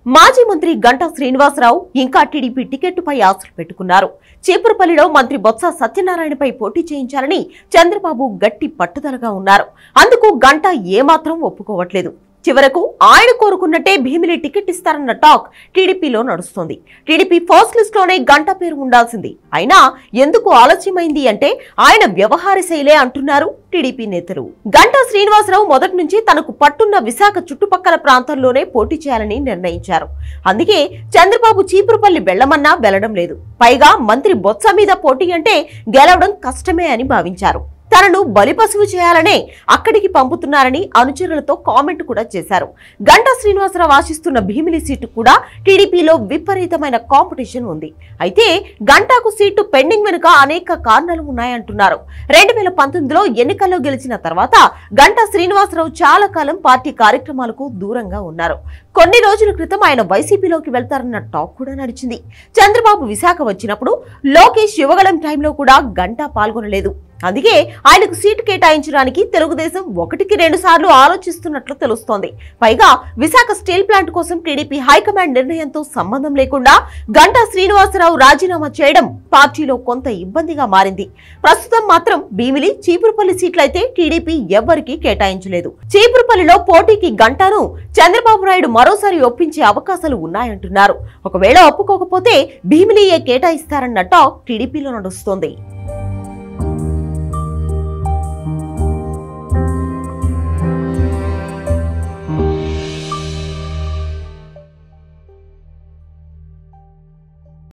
మాజీ మంత్రి గంటా శ్రీనివాసరావు ఇంకా టీడీపీ టికెట్టుపై ఆశలు పెట్టుకున్నారు. చీపురుపల్లిలో మంత్రి బొత్స సత్యనారాయణపై పోటీ చేయించాలని చంద్రబాబు గట్టి పట్టుదలగా ఉన్నారు. అందుకు గంటా ఏమాత్రం ఒప్పుకోవట్లేదు. చివరకు ఆయన కోరుకున్నట్టే భీమిలి టికెట్ ఇస్తారన్న టాక్ టీడీపీలో నడుస్తోంది. టీడీపీ ఫస్ట్ లిస్ట్ లోనే గంటా పేరు ఉండాల్సింది. అయినా ఎందుకు ఆలస్యమైంది అంటే ఆయన వ్యవహార శైలే అంటున్నారు టీడీపీ నేతలు. గంటా శ్రీనివాసరావు మొదటి నుంచి తనకు పట్టున్న విశాఖ చుట్టుపక్కల ప్రాంతాల్లోనే పోటీ చేయాలని నిర్ణయించారు. అందుకే చంద్రబాబు చీపురుపల్లి వెళ్లమన్నా వెళ్లడం లేదు. పైగా మంత్రి బొత్స మీద పోటీ అంటే గెలవడం కష్టమే అని భావించారు. తనను బలిపశువు చేయాలనే అక్కడికి పంపుతున్నారని అనుచరులతో కామెంట్ కూడా చేశారు. గంటా శ్రీనివాసరావు ఆశిస్తున్న భీమిలి సీటు కూడా టీడీపీలో విపరీతమైన కాంపిటీషన్ ఉంది. అయితే గంటాకు సీటు పెండింగ్ వెనుక అనేక కారణాలు ఉన్నాయంటున్నారు. 2019లో ఎన్నికల్లో గెలిచిన తర్వాత గంటా శ్రీనివాసరావు చాలా కాలం పార్టీ కార్యక్రమాలకు దూరంగా ఉన్నారు. కొన్ని రోజుల క్రితం ఆయన వైసీపీలోకి వెళ్తారన్న టాక్ కూడా నడిచింది. చంద్రబాబు విశాఖ వచ్చినప్పుడు లోకేష్ యువగళం టైంలో కూడా గంటా పాల్గొనలేదు. అందుకే ఆయనకు సీటు కేటాయించడానికి తెలుగుదేశం 1-2 సార్లు ఆలోచిస్తున్నట్లు తెలుస్తోంది. పైగా విశాఖ స్టీల్ ప్లాంట్ కోసం టీడీపీ హైకమాండ్ నిర్ణయంతో సంబంధం లేకుండా గంటా శ్రీనివాసరావు రాజీనామా చేయడం పార్టీలో కొంత ఇబ్బందిగా మారింది. ప్రస్తుతం మాత్రం భీమిలి, చీపురుపల్లి సీట్లయితే టీడీపీ ఎవ్వరికీ కేటాయించలేదు. చీపురుపల్లిలో పోటీకి గంటాను చంద్రబాబు నాయుడు మరోసారి ఒప్పించే అవకాశాలు ఉన్నాయంటున్నారు. ఒకవేళ ఒప్పుకోకపోతే భీమిలియే కేటాయిస్తారన్న టాక్ టీడీపీలో నడుస్తోంది.